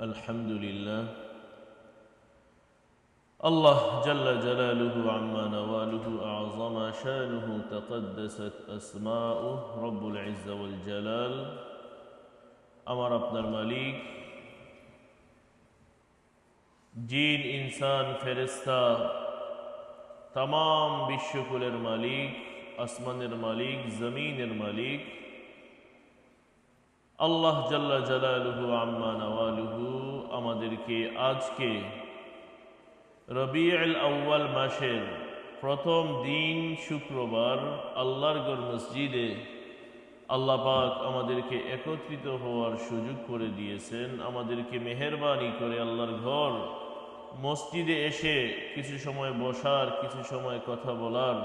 الحمد لله الله جل جلاله عما نواله أعظم شانه تقدست أسماؤه رب العزة والجلال আমার আপনার মালিক জিন ইনসান ফেরেশতা तमाम বিশ্বকুলের মালিক আসমানের মালিক জমিনের মালিক আল্লাহ জাল্লা জালালুহু আম্মা নওয়ালুহু আমাদেরকে আজকে রবিউল আউয়াল মাসের প্রথম দিন শুক্রবার আল্লাহর ঘর মসজিদে আল্লাহ পাক আমাদেরকে একত্রিত হওয়ার সুযোগ করে দিয়েছেন। আমাদেরকে মেহেরবানি করে আল্লাহর ঘর মসজিদে এসে কিছু সময় বসার, কিছু সময় কথা বলার,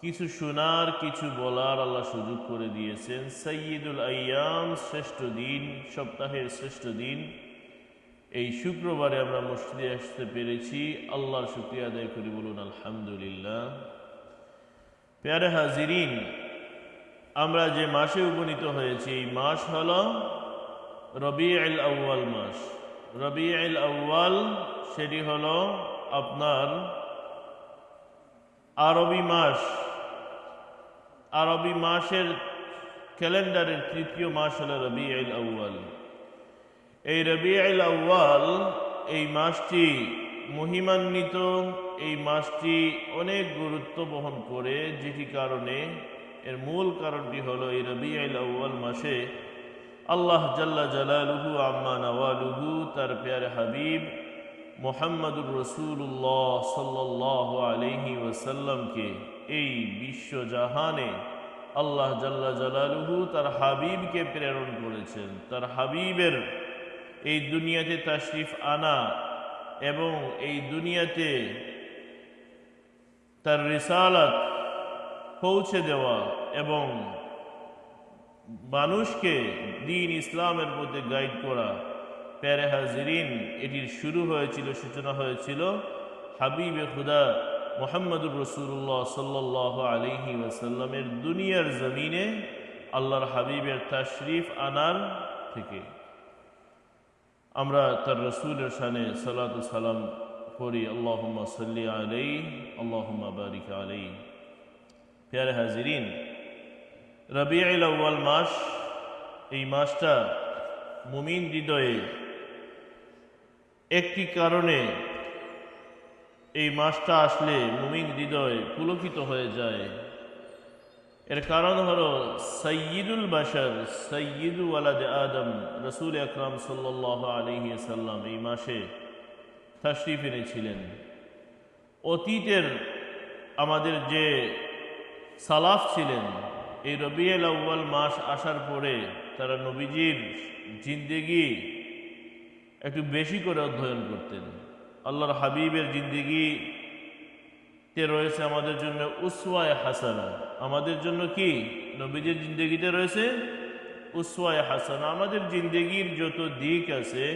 কিছু শোনার, কিছু বলার আল্লাহ সুযোগ করে দিয়েছেন। সাইয়্যিদুল আইয়াম, শ্রেষ্ঠ দিন, সপ্তাহের শ্রেষ্ঠ দিন, এই শুক্রবারে আমরা মসজিদে আসতে পেরেছি। আল্লাহর শুকরিয়া আদায় করি, বলুন আলহামদুলিল্লাহ। প্যারে হাজিরিন, আমরা যে মাসে উপনীত হয়েছি এই মাস হল রবিউল আউয়াল মাস। রবিউল আউয়াল সেটি হল আপনার আরবি মাস। আরবি মাসের ক্যালেন্ডারের তৃতীয় মাস হল রবিউল আউয়াল। এই রবিউল আউয়াল, এই মাসটি মহিমান্বিত, এই মাসটি অনেক গুরুত্ব বহন করে, যেটি কারণে এর মূল কারণটি হলো এই রবিউল আউয়াল মাসে আল্লাহ জাল্লা জালালুহু আম্মা নওয়ালুহু তার প্যারে হাবিব মুহাম্মদুর রাসূলুল্লাহ সাল্লাল্লাহু আলাইহি ওয়াসাল্লামকে এই বিশ্বজাহানে আল্লাহ জাল্লা জালালুহু তার হাবিবকে প্রেরণ করেছেন। তার হাবিবের এই দুনিয়াতে তাশরিফ আনা এবং এই দুনিয়াতে তার রিসালাত পৌঁছে দেওয়া এবং মানুষকে দ্বীন ইসলামের মধ্যে গাইড করা, প্যারে হাজিরিন, এটির শুরু হয়েছিল, সূচনা হয়েছিল হাবিবে খুদা মুহাম্মদুর রাসূলুল্লাহ সাল্লাল্লাহু আলাইহি ওয়াসাল্লামের দুনিয়ার জমিনে আল্লাহর হাবিবের তাশরিফ আনার থেকে। আমরা তার রসুলের শানে সালাতু সালাম করি, আল্লাহুম্মা সাল্লি আলাইহি আল্লাহুম্মা বারিক আলাইহি। প্যারে হাজিরিন, রবিউল আউয়াল মাস, এই মাসটা মুমিন হৃদয়ে একটি কারণে, এই মাসটা আসলে মুমিন হৃদয় পুলকিত হয়ে যায়। এর কারণ হলো সাইয়্যিদুল বাশার, সাইয়্যিদু ওয়ালাদে আদম রাসূল আকরাম সাল্লাল্লাহু আলাইহি ওয়াসাল্লাম এই মাসে তাশরিফ এনেছিলেন। অতীতের আমাদের যে সালাফ ছিলেন, এই রবিউল আউয়াল মাস আসার পরে তারা নবীজির জিন্দেগি একটু বেশি করে অধ্যয়ন করতেন। আল্লাহর হাবিবের জিন্দেগিতে রয়েছে আমাদের জন্য উসওয়ায়ে হাসানা। আমাদের জন্য কি? নবীজির জিন্দেগিতে রয়েছে উসওয়ায়ে হাসানা। আমাদের জিন্দেগির যত দিক আছে,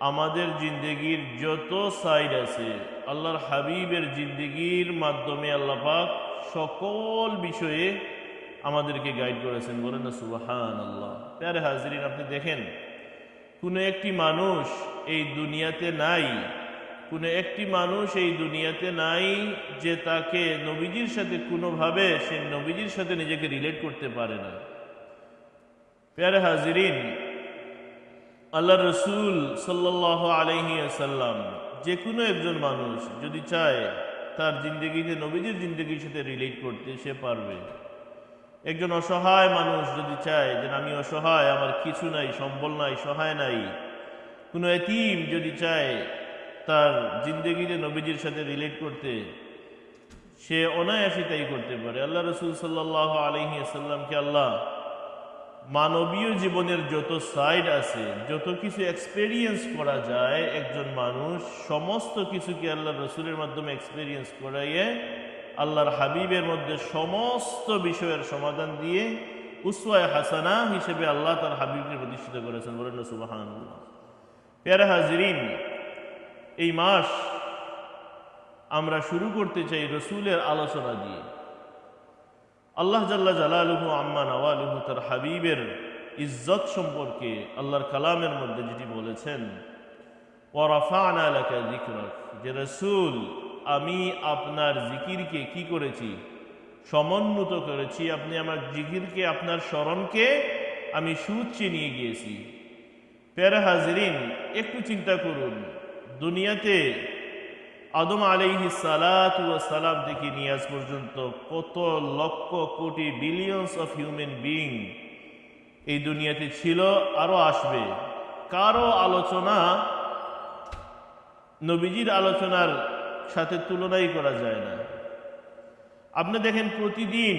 আমাদের জিন্দেগির যত সাইড আছে, আল্লাহর হাবিবের জিন্দেগির মাধ্যমে আল্লাহ পাক সকল বিষয়ে আমাদেরকে গাইড করেছেন। বলেন না সুবহানাল্লাহ। প্যারে হাজিরিন, আপনি দেখেন, কোনো একটি মানুষ এই দুনিয়াতে নাই, কোনো একটি মানুষ এই দুনিয়াতে নাই যে তাকে নবীজির সাথে কোনোভাবে সে নবীজির সাথে নিজেকে রিলেট করতে পারে না। প্যারে হাজিরিন, আল্লাহ রসুল সাল্লাল্লাহু আলাইহি ওয়াসাল্লাম, যে কোনো একজন মানুষ যদি চায় তার জিন্দগিতে নবীজির জিন্দগির সাথে রিলেট করতে, সে পারবে। একজন অসহায় মানুষ যদি চায় যে আমি অসহায়, আমার কিছু নাই, সম্বল নাই, সহায় নাই, কোনো এতিম যদি চায় তার জিন্দগিতে নবীজির সাথে রিলেট করতে, সে অনায়াসে তাই করতে পারে। আল্লাহ রসুল সাল্লাল্লাহু আলাইহি ওয়াসাল্লামকে আল্লাহ মানবীয় জীবনের যত সাইড আছে, যত কিছু এক্সপেরিয়েন্স করা যায় একজন মানুষ, সমস্ত কিছুকে আল্লাহ রসুলের মাধ্যমে এক্সপেরিয়েন্স করাইয়ে আল্লাহর হাবিবের মধ্যে সমস্ত বিষয়ের সমাধান দিয়ে উসওয়ায়ে হাসানা হিসেবে আল্লাহ তার হাবিবকে প্রতিষ্ঠিত করেছেন। বলেন না সুবহানাল্লাহ। প্যারা হাজিরিন, এই মাস আমরা শুরু করতে চাই রসুলের আলোচনা দিয়ে। আল্লাহ জাল্লা জালালুহু আম্মা নওয়ালুহু তার হাবিবের ইজ্জত সম্পর্কে আল্লাহর কালামের মধ্যে যেটি বলেছেন, ওয়ারাফা'না লাকা যিকরাক, যে রাসূল আমি আপনার জিকিরকে কি করেছি, সমুন্নত করেছি, আপনি আমার জিকিরকে, আপনার স্মরণকে আমি সুউচ্চে নিয়ে গিয়েছি। প্যারা হাজিরিন, একটু চিন্তা করুন, দুনিয়াতে আদম আলাইহিস সালাতু ওয়াস সালাম থেকে নিয়ে আজ পর্যন্ত কত lakh crore billions of human being এই দুনিয়াতে ছিল, আরো আসবে। কারো আলোচনা নবীজির আলোচনার সাথে তুলনাই করা যায় না। আপনি দেখেন প্রতিদিন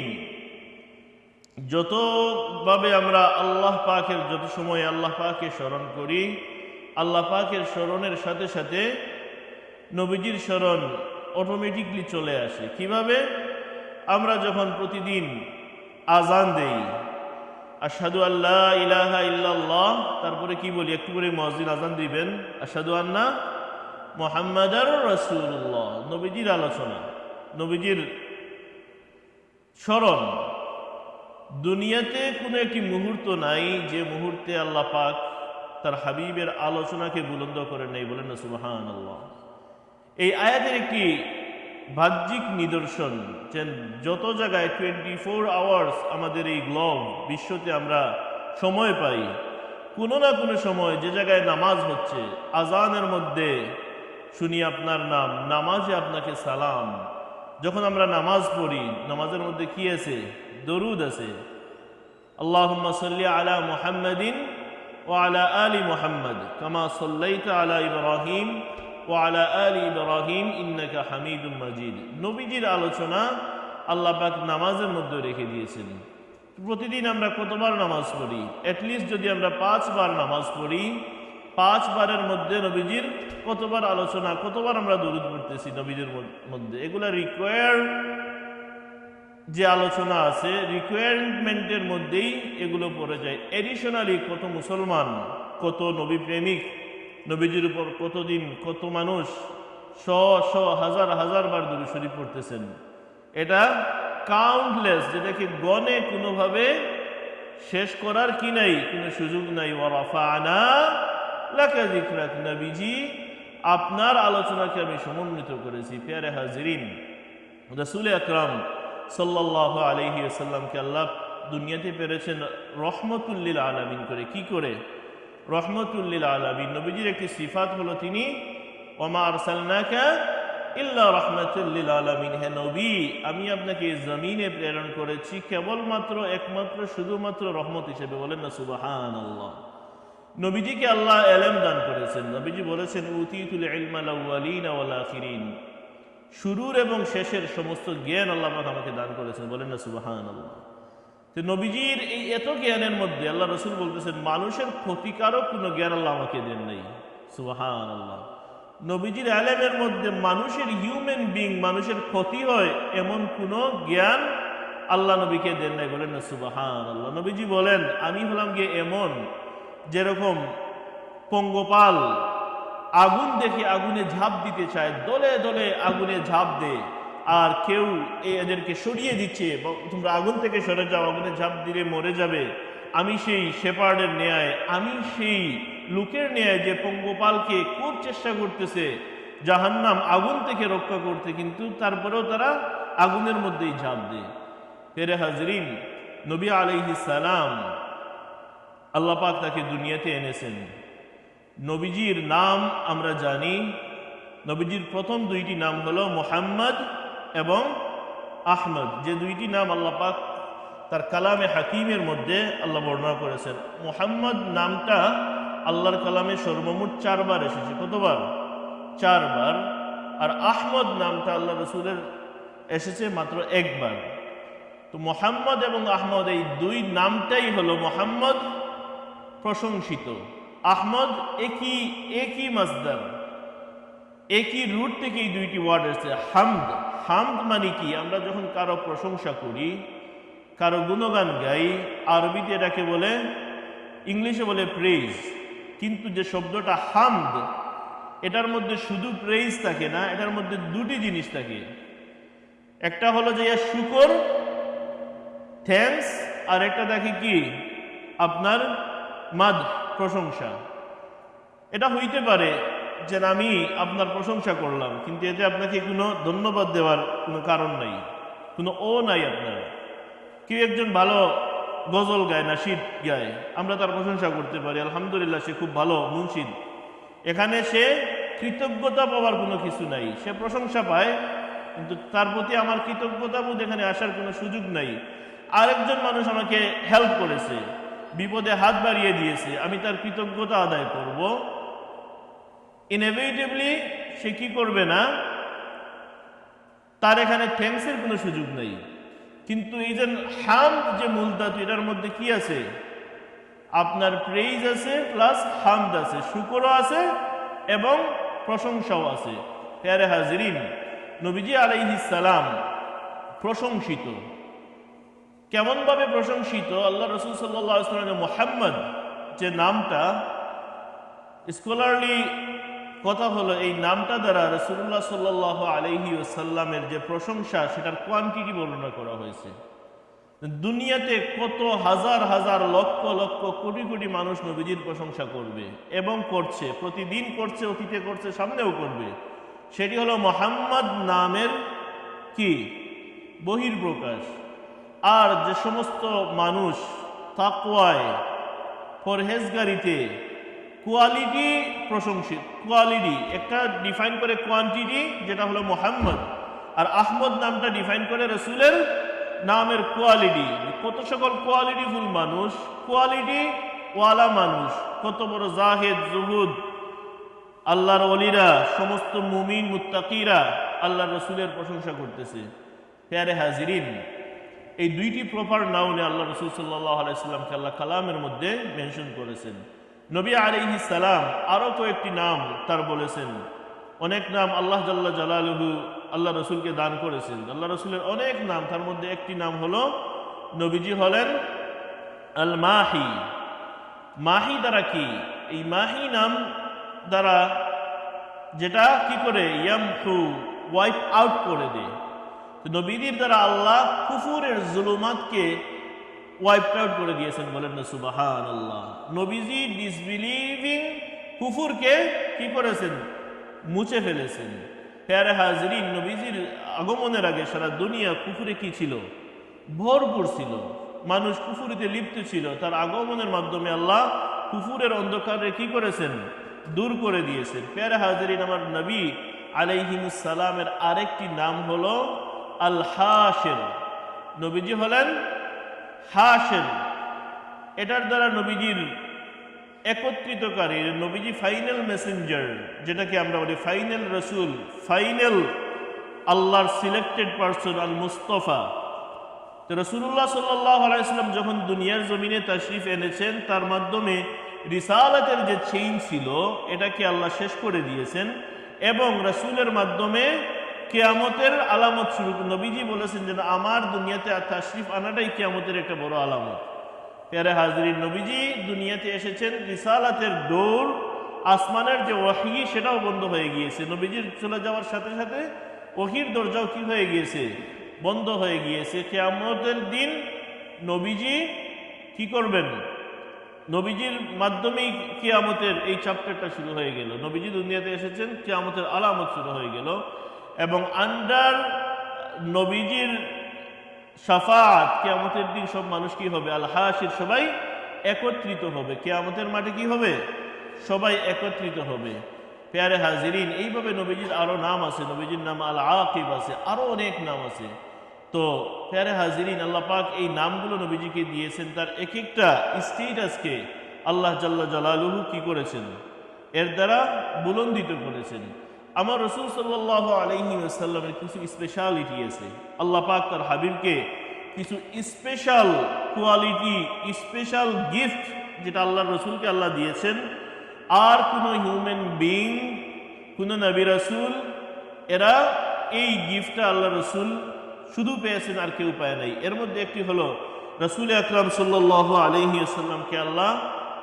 যতভাবে আমরা আল্লাহ পাকের, যত সময় আল্লাহ পাককে স্মরণ করি, আল্লাহ পাকের স্মরণের সাথে সাথে নবীজির স্মরণ অটোমেটিকলি চলে আসে। কিভাবে? আমরা যখন প্রতিদিন আজান দেই, আশহাদু আল্লা ইলাহা ইল্লাল্লাহ, তারপরে কি বলি? একটু করে মুয়াজ্জিন আজান দিবেন, আশহাদু আন্না মুহাম্মাদার রাসূলুল্লাহ। নবীজির আলোচনা, নবীজির স্মরণ। দুনিয়াতে কোনো একটি মুহূর্ত নাই যে মুহূর্তে আল্লাহ পাক তার হাবিবের আলোচনাকে বুলন্দ করে নেই। বলেন না সুবহানাল্লাহ। এই আয়াতের একটি বাহ্যিক নিদর্শন যে যত জায়গায় 24 আওয়ার্স আমাদের এই গ্লোব বিশ্বতে আমরা সময় পাই, কোনো না কোনো সময় যে জায়গায় নামাজ হচ্ছে, আজানের মধ্যে শুনি আপনার নাম, নামাজে আপনাকে সালাম। যখন আমরা নামাজ পড়ি, নামাজের মধ্যে কি আছে? দরুদ আছে। আল্লাহুম্মা সাল্লি আলা মুহাম্মাদিন ওয়া আলা আলি মুহাম্মাদ কামা সাল্লাইতা আলা ইব্রাহিম ওয়া আলা আলি ইব্রাহিম ইন্নাকা হামিদুম মাজিদ। নবীজির আলোচনা আল্লাহ পাক নামাজের মধ্যে রেখে দিয়েছেন। প্রতিদিন আমরা কতবার নামাজ পড়ি? অ্যাটলিস্ট যদি আমরা 5 বার নামাজ পড়ি, 5 বারের মধ্যে নবীজির কতবার আলোচনা, কতবার আমরা দরুদ পড়তেছি নবীজির মধ্যে। এগুলা রিকোয়ার্ড যে আলোচনা আছে, রিকোয়ারমেন্টের মধ্যেই এগুলো পড়ে যায়। এডিশনালি কত মুসলমান, কত নবী প্রেমিক নবীজির উপর কতদিন, কত মানুষ হাজার হাজার বার দুরূদ শরীফ পড়তেছেন। এটা কাউন্টলেস, যেটাকে গণে কোনোভাবে শেষ করার কি নাই, কোনো সুযোগ নাই। ওয়ারাফা'না লাকা যিকরাক, নবীজি আপনার আলোচনাকে আমি সমন্বিত করেছি। প্যারে হাজিরিন, রাসূল আকরাম সাল্লাল্লাহু আলাইহি ওয়াসাল্লামকে আল্লাহ দুনিয়াতে পেরেছেন রহমতুল লিল আলামিন করে। কি করে? রহমতুল লিল আলামিন। নবীজির একটি সিফাত হলো তিনি ওমা আরসালনাকা ইল্লা রাহমাতুল লিল আলামিন, হে নবী আমি আপনাকে জমিনে প্রেরণ করেছি কেবলমাত্র, একমাত্র, শুধুমাত্র রহমত হিসেবে। বলেন না সুবহানাল্লাহ। নবীজিকে আল্লাহ ইলম দান করেছেন। নবীজি বলেছেন উতীতুল ইলমাল আউয়ালিনা ওয়াল আখিরিন, শুরুর এবং শেষের সমস্ত জ্ঞান আল্লাহ পাক আমাকে দান করেছেন। বলেন না সুবহানাল্লাহ। তো নবীজির এই এত জ্ঞানের মধ্যে আল্লাহ রাসূল বলতেছেন মানুষের ক্ষতিকারক কোনো জ্ঞান আল্লাহ আমাকে দেন নাই। সুবহানাল্লাহ। নবীজির ইলমের মধ্যে মানুষের, হিউম্যান বিং, মানুষের ক্ষতি হয় এমন কোনো জ্ঞান আল্লাহ নবীকে দেন নাই। বলেন না সুবহানাল্লাহ। নবীজি বলেন আমি হলাম গিয়ে এমন, যেরকম পঙ্গপাল আগুন দেখে আগুনে ঝাঁপ দিতে চায়, দলে দলে আগুনে ঝাঁপ দেয়, আর কেউ এদেরকে সরিয়ে দিচ্ছে, তোমরা আগুন থেকে সরে যাও, আগুনে ঝাঁপ দিলে মরে যাবে। আমি সেই শেপার্ডের ন্যায়, আমি সেই লোকের ন্যায় যে পঙ্গপালকে খুব চেষ্টা করতেছে জাহান্নাম আগুন থেকে রক্ষা করতে, কিন্তু তারপরেও তারা আগুনের মধ্যেই ঝাঁপ দেয়। ফেরে হাজরিন, নবী আলাইহিস সালাম আল্লাহ পাক তাকে দুনিয়াতে এনেছেন। নবীজির নাম আমরা জানি, নবীজির প্রথম 2টি নাম হলো মুহাম্মদ এবং আহমদ, যে 2টি নাম আল্লাহ পাক তার কালামে হাকিমের মধ্যে আল্লাহ বর্ণনা করেছেন। মুহাম্মদ নামটা আল্লাহর কালামে সর্বমোট 4 বার এসেছে। কতবার? 4 বার। আর আহমদ নামটা আল্লাহ রাসূলের এসেছে মাত্র 1 বার। তো মুহাম্মদ এবং আহমদ এই 2 নামটাই হলো, মুহাম্মদ প্রশংসিত, আহমদ একই মাসদার, একই রুট থেকে এই 2টি ওয়ার্ড এসেছে। হামদ, হামদ মানে কি? আমরা যখন কারো প্রশংসা করি, কারো গুণগান গাই, আরবিতে এটাকে বলে, ইংলিশে বলে প্রেইজ। কিন্তু যে শব্দটা হামদ, এটার মধ্যে শুধু প্রেইজ থাকে না, এটার মধ্যে 2টি জিনিস থাকে। একটা হলো যে শুকর, থ্যাঙ্কস, আর একটা দেখি কি আপনার মাদ, প্রশংসা। এটা হইতে পারে যে আমি আপনার প্রশংসা করলাম, কিন্তু এতে আপনাকে কোনো ধন্যবাদ দেওয়ার কোনো কারণ নাই, কোনো নাই আপনার। কেউ একজন ভালো গজল গায়, নাশিদ গায়, আমরা তার প্রশংসা করতে পারি, আলহামদুলিল্লাহ সে খুব ভালো মুনশিদ। এখানে সে কৃতজ্ঞতা পাওয়ার কোনো কিছু নাই, সে প্রশংসা পায়, কিন্তু তার প্রতি আমার কৃতজ্ঞতা বোধ এখানে আসার কোনো সুযোগ নাই। আরেকজন মানুষ আমাকে হেল্প করেছে, বিপদে হাত বাড়িয়ে দিয়েছে, আমি তার কৃতজ্ঞতা আদায় করব, ইনএভিটেবলি সে কি করবে না, তার এখানে থ্যাঙ্কসের কোনো সুযোগ নেই। কিন্তু এই যে হামদ, যে মূল ধাতু, এটার মধ্যে কি আছে? আপনার প্রেইজ আছে প্লাস হামদ আছে, শুকরও আছে এবং প্রশংসাও আছে। প্যারে হাজরিন, নবীজি আলাইহিস সালাম প্রশংসিত। কেমন ভাবে প্রশংসিত? আল্লাহ রাসূল সাল্লাল্লাহু আলাইহি ওয়াসাল্লাম মুহাম্মদ যে নামটা, স্কলারলি কথা হলো এই নামটা দ্বারা রাসূলুল্লাহ সাল্লাল্লাহু আলাইহি ওয়াসাল্লামের যে প্রশংসা, সেটার কোয়ান্টিটি বর্ণনা করা হয়েছে। দুনিয়াতে কত হাজার হাজার লক্ষ লক্ষ কোটি কোটি মানুষ নবীজির প্রশংসা করবে এবং করছে, প্রতিদিন করছে, অতীতে করছে, সামনেও করবে। সেটি হলো মুহাম্মদ নামের কি বহির্প্রকাশ। আর যে সমস্ত মানুষ তাকওয়ায়, পরহেজগারিতে, কোয়ালিটি প্রশংসিত, কোয়ালিটি একটা ডিফাইন করে কোয়ান্টিটি, যেটা হলো মুহাম্মদ, আর আহমদ নামটা ডিফাইন করে রসুলের নামের কোয়ালিটি। কত সকল কোয়ালিটিফুল মানুষ, কোয়ালিটি ওয়ালা মানুষ, কত বড় জাহেদ, জুহুদ, আল্লাহর ওলিরা, সমস্ত মুমিন মুত্তাকিরা আল্লাহর রসুলের প্রশংসা করতেছে। প্যারে হাজিরিন, এই দুইটি প্রপার নাউনে আল্লাহ রসুল সাল্লাল্লাহু আলাইহি সাল্লামকে আল্লাহ কালামের মধ্যে মেনশন করেছেন। নবী আলাইহিস সালাম আরো কয়েকটি নাম তার বলেছেন, অনেক নাম আল্লাহ জাল্লা জালালুহু আল্লাহ রসুলকে দান করেছেন। আল্লাহ রসুলের অনেক নাম, তার মধ্যে একটি নাম হলো নবীজি হলেন আল মাহি। মাহি দ্বারা কি? এই মাহি নাম দ্বারা যেটা কি করে ইয়ামহু, ওয়াইপ আউট করে দেয়। তো নবীদের দ্বারা আল্লাহ কুফুরের জুলুমাতকে ওয়াইপ আউট করে দিয়েছেন, বলেন না সুবহানাল্লাহ। নবীজি ডিসবিলিভিং কুফুরকে কি করেছেন? মুছে ফেলেছেন। প্যারে হাজরিন, নবীজির আগমনের আগে সারা দুনিয়া কুফুরে কি ছিল? ভরপুর ছিল, মানুষ কুফুরিতে লিপ্ত ছিল। তার আগমনের মাধ্যমে আল্লাহ কুফুরের অন্ধকারে কি করেছেন? দূর করে দিয়েছেন। প্যারে হাজরিন, আমার নবী আলাইহিস সালামের আরেকটি নাম হলো আল হাশির। নবীজি হলেন হাশির। এটার দ্বারা নবীজির একত্রিতকারী, নবীজি ফাইনাল মেসেঞ্জার, যেটাকে আমরা বলি ফাইনাল রসুল, ফাইনাল আল্লাহর সিলেক্টেড পারসন, আল মুস্তফা। তো রাসূলুল্লাহ সাল্লাল্লাহু আলাইহি ওয়াসাল্লাম যখন দুনিয়ার জমিনে তাশরিফ এনেছেন, তার মাধ্যমে রিসালাতের যে চেইন ছিল এটাকে আল্লাহ শেষ করে দিয়েছেন এবং রাসূলের মাধ্যমে কিয়ামতের আলামত শুরু। নবীজি বলেছেন যে আমার দুনিয়াতে তাশরিফ আনাটাই কিয়ামতের একটা বড় আলামত। প্যারে হাজরিন, নবীজি দুনিয়াতে এসেছেন, রিসালাতের ডোর, আসমানের যে ওয়াহী সেটাও বন্ধ হয়ে গিয়েছে। নবীজির চলে যাওয়ার সাথে সাথে ওহীর দরজাও কি হয়ে গিয়েছে? বন্ধ হয়ে গিয়েছে। কিয়ামতের দিন নবীজি কি করবেন? নবীজির মাধ্যমেই কিয়ামতের এই চ্যাপ্টারটা শুরু হয়ে গেল। নবীজি দুনিয়াতে এসেছেন, কিয়ামতের আলামত শুরু হয়ে গেল এবং আন্ডার নবীজির শাফাআত কিয়ামতের দিন সব মানুষ কি হবে? আল হাশির, সবাই একত্রিত হবে। কিয়ামতের মাঠে কি হবে? সবাই একত্রিত হবে। প্যারে হাজিরিন, এইভাবে নবীজির আরো নাম আছে। নবীজির নাম আল আকিব আছে, আরো অনেক নাম আছে। তো প্যারে হাজিরিন, আল্লাহ পাক এই নামগুলো নবীজিকে দিয়েছেন, তার এক একটা স্টেটাসকে আল্লাহ জাল্লা জালালুহু কি করেছেন? এর দ্বারা বুলন্দিত করেছেন। আমার রাসূল সাল্লাল্লাহু আলাইহি ওয়াসাল্লামের কিছু স্পেশালিটি আছে। আল্লাহ পাক তার হাবিবকে কিছু স্পেশাল কোয়ালিটি, স্পেশাল গিফট, যেটা আল্লাহর রসুলকে আল্লাহ দিয়েছেন, আর কোনো হিউম্যান বিং, কোনো নবী রাসূল এরা এই গিফটটা আল্লাহ রসুল শুধু পেয়েছেন, আর কেউ পায় নাই। এর মধ্যে একটি হলো রাসূল আকরাম সাল্লাল্লাহু আলাইহি ওয়াসাল্লামকে আল্লাহ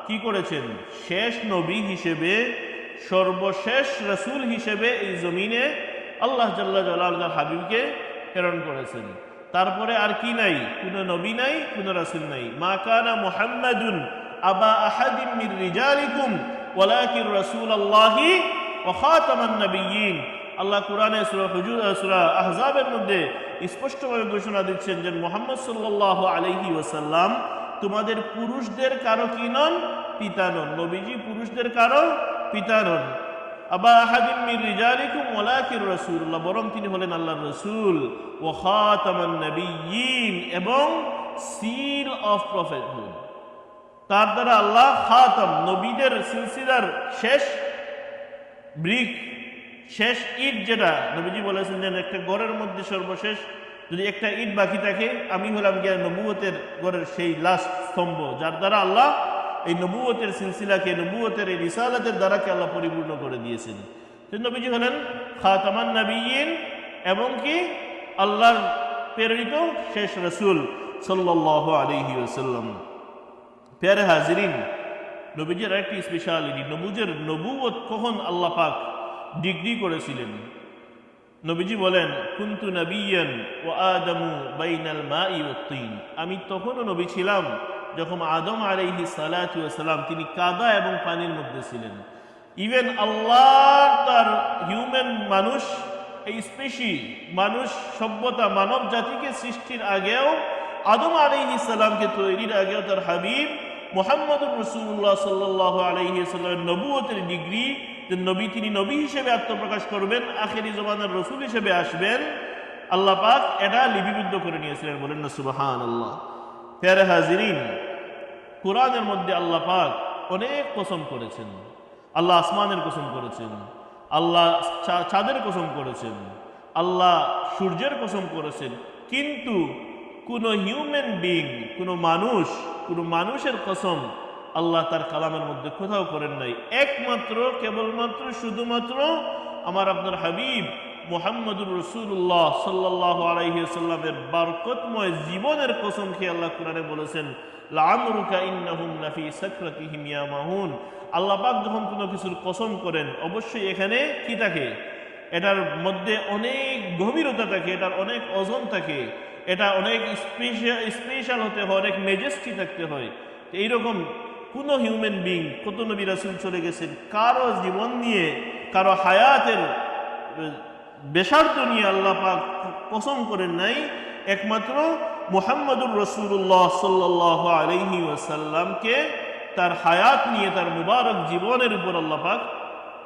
কি করেছেন? শেষ নবী হিসেবে, সর্বশেষ রাসূল হিসেবে এই জমিনে আল্লাহ জাল্লা জালালুহু হাবিবকে প্রেরণ করেছেন। তারপরে আর কি নাই? কোনো নবী নাই, কোনো রাসূল নাই। মা কানা মুহাম্মাদুন আবা আহাদিম মির রিজালিকুম ওয়ালাকিন রাসূলুল্লাহি ওয়া খাতামান নাবিয়্যিন। আল্লাহ কোরআনে সূরা আহজাবের মধ্যে স্পষ্টভাবে ঘোষণা দিচ্ছেন যে মুহাম্মদ সাল্লাল্লাহু আলাইহি ওয়াসাল্লাম তোমাদের পুরুষদের কারো কি নন? পিতা নন। নবীজি পুরুষদের কারো পিতা নন। আবা আহাদিম মির রিজালিকুম ওয়ালাকিন রাসূলুল্লাহ, বরং তিনি হলেন আল্লাহর রাসূল। ওয়া খাতামান নাবিয়্যিন, এবং সিল অফ প্রফেটহুড। তার দ্বারা আল্লাহ খাতাম, নবীদের সিলসিলার শেষ ব্রিক, শেষ ইট, যেটা নবীজি বলেছেন যে একটা গড়ের মধ্যে সর্বশেষ যদি একটা ইট বাকি থাকে, আমি হলাম গিয়া নবুয়তের গড়ের সেই লাস্ট স্তম্ভ, যার দ্বারা আল্লাহ এই নবুয়তের সিলসিলাকে, নবুয়তের এই রিসালাতের দ্বারাকে আল্লাহ পরিপূর্ণ করে দিয়েছেন। নবীজি হলেন খাতামান নাবিয়্যিন এবং কি আল্লাহর প্রেরিত শেষ রাসূল সাল্লাল্লাহু আলাইহি ওয়াসাল্লাম। প্যারে হাজিরিন, নবীজির আরেকটি স্পেশালিটি, নবুয়ত কখন আল্লাহ পাক ডিগ্রি করেছিলেন। নবীজি বলেন কুনতু নাবিয়্যান ওয়া আদামু বাইনাল মাই ওয়াত তিন, আমি তখনও নবী ছিলাম যখন আদম আলাইহিস সালাতু ওয়াস সালাম তিনি কাদা এবং পানির মধ্যে ছিলেন। ইভেন আল্লাহ তার হিউম্যান মানুষ, এই স্পেশি মানুষ সভ্যতা মানব জাতিকে সৃষ্টির আগেও, আদম আলাইহিস সালামকে তৈরির আগেও তার হাবিব মুহাম্মদুর রাসূলুল্লাহ সাল্লাল্লাহু আলাইহি ওয়াসাল্লামের নবুয়তের ডিগ্রি, যে নবী তিনি নবী হিসেবে আত্মপ্রকাশ করবেন, আখেরি জমানার রসুল হিসেবে আসবেন, আল্লাহ পাক এটা লিপিবদ্ধ করে নিয়েছিলেন। বলেন না সুবহানাল্লাহ। প্যারে হাজিরিন, কোরআনের মধ্যে আল্লাহ পাক অনেক কসম করেছেন। আল্লাহ আসমানের কসম করেছেন, আল্লাহ চাঁদের কসম করেছেন, আল্লাহ সূর্যের কসম করেছেন, কিন্তু কোনো হিউম্যান বিং, কোনো মানুষের কসম আল্লাহ তার কালামের মধ্যে কোথাও করেন নাই। একমাত্র কেবলমাত্র শুধুমাত্র আমার আপনার হাবিব মুহাম্মদুর রাসূলুল্লাহ সাল্লাল্লাহু আলাইহি ওয়াসাল্লামের বরকতময় জীবনের কসম খেয়ে আল্লাহ কোরআনে বলেছেন লাআমরুকা ইন্নাহুম লাফি সাকরাতিহিম ইয়ামাহুন। আল্লাহ পাক যখন কোনো কিছুর কসম করেন, অবশ্যই এখানে কি থাকে? এটার মধ্যে অনেক গভীরতা থাকে, এটার অনেক ওজন থাকে, এটা অনেক স্পেশাল হতে হয়, অনেক মেজেস্টি থাকতে হয়। এইরকম কোন হিউম্যান বিং, কত নবী রাসূল চলে গেছেন, কারো জীবন নিয়ে, কারো হায়াতের বেশার্ত নিয়ে আল্লাহ পাক কসম করেন নাই। একমাত্র মুহাম্মদুর রাসূলুল্লাহ সাল্লাল্লাহু আলাইহি ওয়াসাল্লামকে তার হায়াত নিয়ে, তার মুবারক জীবনের উপর আল্লাহ পাক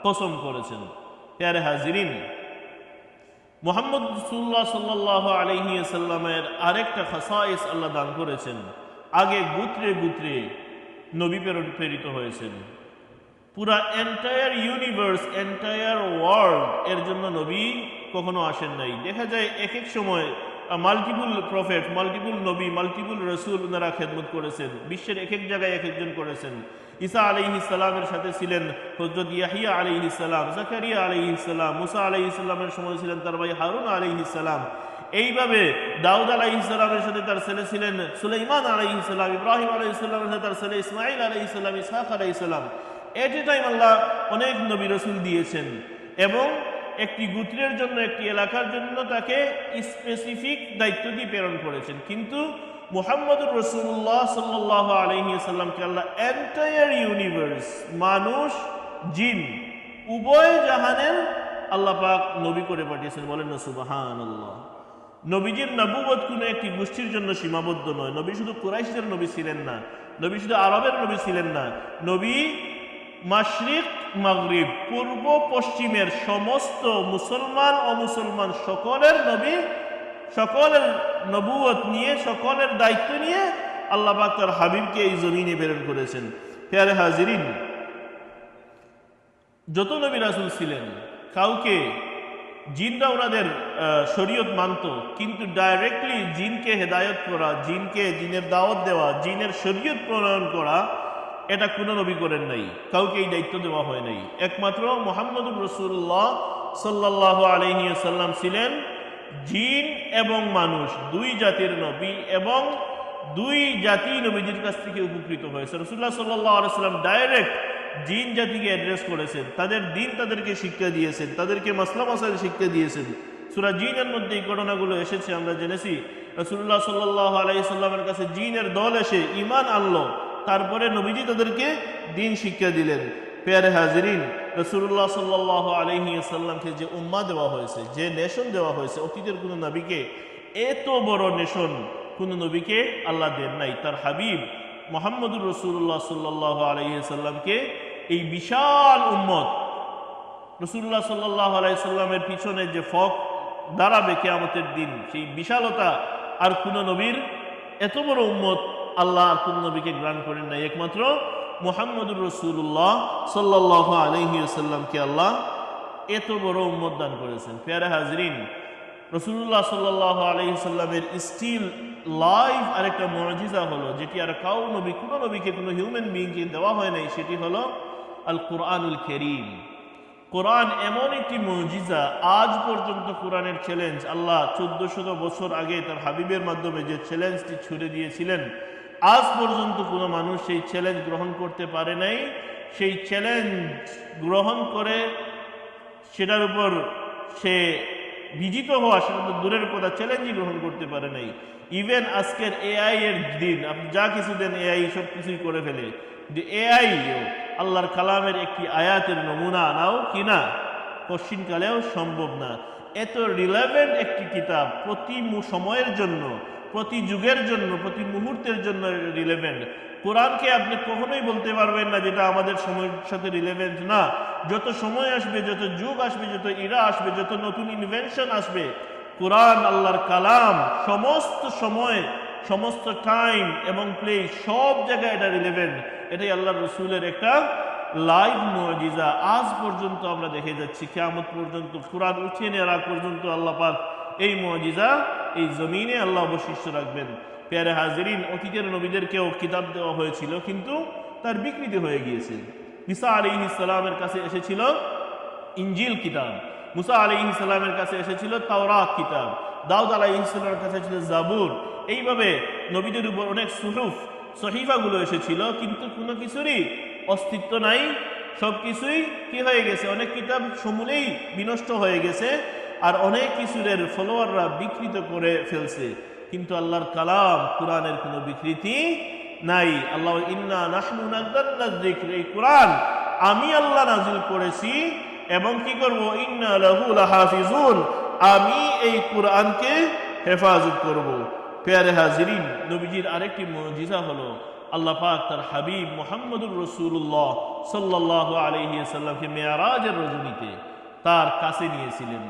কসম করেছেন। প্যারে হাজিরিন, মুহাম্মদ রাসূলুল্লাহ সাল্লাল্লাহু আলাইহি ওয়াসাল্লামের আরেকটা খাসাইস আল্লাহ দান করেছেন। আগে গোত্রে গোত্রে নবী প্রেরিত হয়েছেন। পুরা এন্টায়ার ইউনিভার্স, এন্টায়ার ওয়ার্ল্ড এর জন্য নবী কখনো আসেন নাই। দেখা যায় এক এক সময় মাল্টিপুল প্রফেট, মাল্টিপুল নবী, মাল্টিপুল রসুল ওনারা খেদমত করেছেন। বিশ্বের এক এক জায়গায় এক একজন করেছেন। ঈসা আলাইহিস সালামের সাথে ছিলেন হযরত ইয়াহিয়া আলাইহিস সালাম, জাকারিয়া আলাইহিস সালাম, মুসা আলাইহিস সালামের সময় ছিলেন তার ভাই হারুন আলাইহিস সালাম। এইভাবে দাউদ আলাইহিস সালামের সাথে তার ছেলে ছিলেন সুলাইমান আলাইহিস সালাম, ইব্রাহিম আলাইহিস সালামের সাথে তার ছেলে ইসমাঈল আলাইহিস সালাম, ইসহাক আলাইহিস সালাম। এট এ টাইম আল্লাহ অনেক নবী রাসূল দিয়েছেন এবং একটি গোত্রের জন্য, একটি এলাকার জন্য তাকে স্পেসিফিক দায়িত্ব দিয়ে প্রেরণ করেছেন। কিন্তু মুহাম্মদুর রাসূলুল্লাহ সাল্লাল্লাহু আলাইহি ওয়াসাল্লামকে আল্লাহ এন্টায়ার ইউনিভার্স, মানুষ জিন উভয় জাহানের আল্লাহ পাক নবী করে পাঠিয়েছেন। বলেন না সুবহানাল্লাহ। নবীজির নবুয়ত কোনো একটি গোষ্ঠীর জন্য সীমাবদ্ধ নয়। নবী শুধু কুরাইশদের নবী ছিলেন না, নবী শুধু আরবের নবী ছিলেন না, নবী মাশরিক মাগরিব, পূর্ব পশ্চিমের সমস্ত মুসলমান অমুসলমান সকলের নবী, সকলের নবুয়ত নিয়ে, সকলের দায়িত্ব নিয়ে আল্লাহ পাক তার হাবিবকে এই জমিনে প্রেরণ করেছেন। প্যারে হাজিরিন, যত নবী রাসূল ছিলেন, কাউকে জিনরা ওনাদের শরীয়ত মানত, কিন্তু ডাইরেক্টলি জিনকে হেদায়ত করা, জিনকে জিনের দাওয়াত দেওয়া, জিনের শরীয়ত প্রণয়ন করা, এটা কোনো নবী করেন নাই, কাউকে এই দায়িত্ব দেওয়া হয় নাই। একমাত্র মুহাম্মদুর রাসূলুল্লাহ সাল্লাল্লাহু আলাইহি ওয়াসাল্লাম ছিলেন জিন এবং মানুষ, দুই জাতির নবী, এবং দুই জাতি নবীজির কাছ থেকে উপকৃত হয়েছে। রাসূলুল্লাহ সাল্লাল্লাহু আলাইহি ওয়াসাল্লাম ডাইরেক্ট জিন জাতিকে অ্যাড্রেস করেছেন, তাদের দিন তাদেরকে শিক্ষা দিয়েছেন, তাদেরকে মাসলা মাসাইল শিক্ষা দিয়েছেন। সূরা জিনের মধ্যে এই ঘটনাগুলো এসেছে, আমরা জেনেছি। রাসূলুল্লাহ সাল্লাল্লাহু আলাইহি সাল্লামের কাছে জিনের দল এসে ঈমান আনলো, তারপরে নবীজি তাদেরকে দ্বীন শিক্ষা দিলেন। প্রিয় হাজিরিন, রাসূলুল্লাহ সাল্লাল্লাহু আলাইহি সাল্লামকে যে উম্মাহ দেওয়া হয়েছে, যে নেশন দেওয়া হয়েছে, অতীতের কোনো নবীকে এত বড় নেশন কোনো নবীকে আল্লাহ দেন নাই। তার হাবিব মুহাম্মদুর রাসূলুল্লাহ সাল্লাল্লাহু আলাইহি সাল্লামকে এই বিশাল উম্মত, রাসূলুল্লাহ সাল্লাল্লাহু আলাইহি সাল্লামের পিছনে যে ফক দাঁড়াবে কিয়ামতের দিন, সেই বিশালতা আর কোনো নবীর এত বড় উম্মত আল্লাহ আর কোন নবীকে গ্রহণ করেন নাই। একমাত্র মুহাম্মদুর রাসূলুল্লাহ সাল্লাল্লাহু আলাইহি ওয়াসাল্লামকে আল্লাহ এত বড় উম্মত দান করেছেন। প্রিয় হাজিরিন, রাসূলুল্লাহ সাল্লাল্লাহু আলাইহি ওয়াসাল্লামের স্টিল লাইফ আরেকটা মুজিজা হলো, যেটি আর কোনো নবীকে কোনো হিউম্যান বিইংকে দেওয়া হয় নাই, সেটি হলো আল কুরআনুল কারীম। কোরআন এমন একটি মুজিজা, আজ পর্যন্ত কোরআনের চ্যালেঞ্জ আল্লাহ 1400 বছর আগে তার হাবিবের মাধ্যমে যে চ্যালেঞ্জটি ছুড়ে দিয়েছিলেন, আজ পর্যন্ত কোনো মানুষ সেই চ্যালেঞ্জ গ্রহণ করতে পারে নাই। সেই চ্যালেঞ্জ গ্রহণ করে সেটার উপর সে বিজিত হওয়া, সেটা তো দূরের কথা, চ্যালেঞ্জই গ্রহণ করতে পারে নাই। ইভেন আজকের এআই এর দিন, আপনি যা কিছু দেন এআই সব কিছুই করে ফেলে, এআই আল্লাহর কালামের একটি আয়াতের নমুনা আনাও কিনা কশিনকালেও সম্ভব না। এত রিলেভেন্ট একটি কিতাব, প্রতি সময়ের জন্য, প্রতি যুগের জন্য, প্রতি মুহূর্তের জন্য রিলেভেন্ট। কোরআনকে আপনি কখনোই বলতে পারবেন না যেটা আমাদের সময়ের সাথে রিলেভেন্ট না। যত সময় আসবে, যত যুগ আসবে, যত ইরা আসবে, যত নতুন ইনভেনশন আসবে, কোরআন আল্লাহর কালাম সমস্ত সময়, সমস্ত টাইম এবং প্লেস, সব জায়গায় এটা রিলেভেন্ট। এটাই আল্লাহর রসুলের একটা লাইভ মুজিজা। আজ পর্যন্ত আমরা দেখে যাচ্ছি, কিয়ামত পর্যন্ত, কোরআন উঠিয়ে নেওয়ার আগ পর্যন্ত আল্লাহ পাক এই মুজিজা এই জমিনে আল্লাহ অবশিষ্ট রাখবেন। প্যারে হাজিরিন, অতীতের নবীদেরকেও কিতাব দেওয়া হয়েছিল, কিন্তু তার বিকৃতি হয়ে গিয়েছে। ঈসা আলাইহিস সালামের কাছে এসেছিল ইনজিল কিতাব, মুসা আলাইহিস সালামের কাছে এসেছিল তাওরাত কিতাব, দাউদ আলাইহিস সালামের কাছে ছিল জাবুর। এইভাবে নবীদের উপর অনেক সুহুফ, সহিফাগুলো এসেছিল, কিন্তু কোনো কিছুরই অস্তিত্ব নাই। সব কিছুই কি হয়ে গেছে, অনেক কিতাব সমূলেই বিনষ্ট হয়ে গেছে, আর অনেক কিছুরের ফলোয়াররা বিকৃত করে ফেলছে। কিন্তু আল্লাহর কালাম কোরআনের কোনো বিকৃতি নাই। আল্লাহ ইন্না নাহনু নাযালনা যিকর, এই কোরআন আমি আল্লাহ নাজিল করেছি এবং কি করব, ইন্না লাহু লাহাফিজুন, আমি এই কোরআনকে হেফাজত করব। প্রিয় হাজিরিন, নবীজির আরেকটি মুজিজা হলো আল্লাহ পাক তার হাবিব মুহাম্মদুর রাসূলুল্লাহ সাল্লাল্লাহু আলাইহি ওয়াসাল্লামকে মেরাজের রজনীতে তার কাছে নিয়েছিলেন।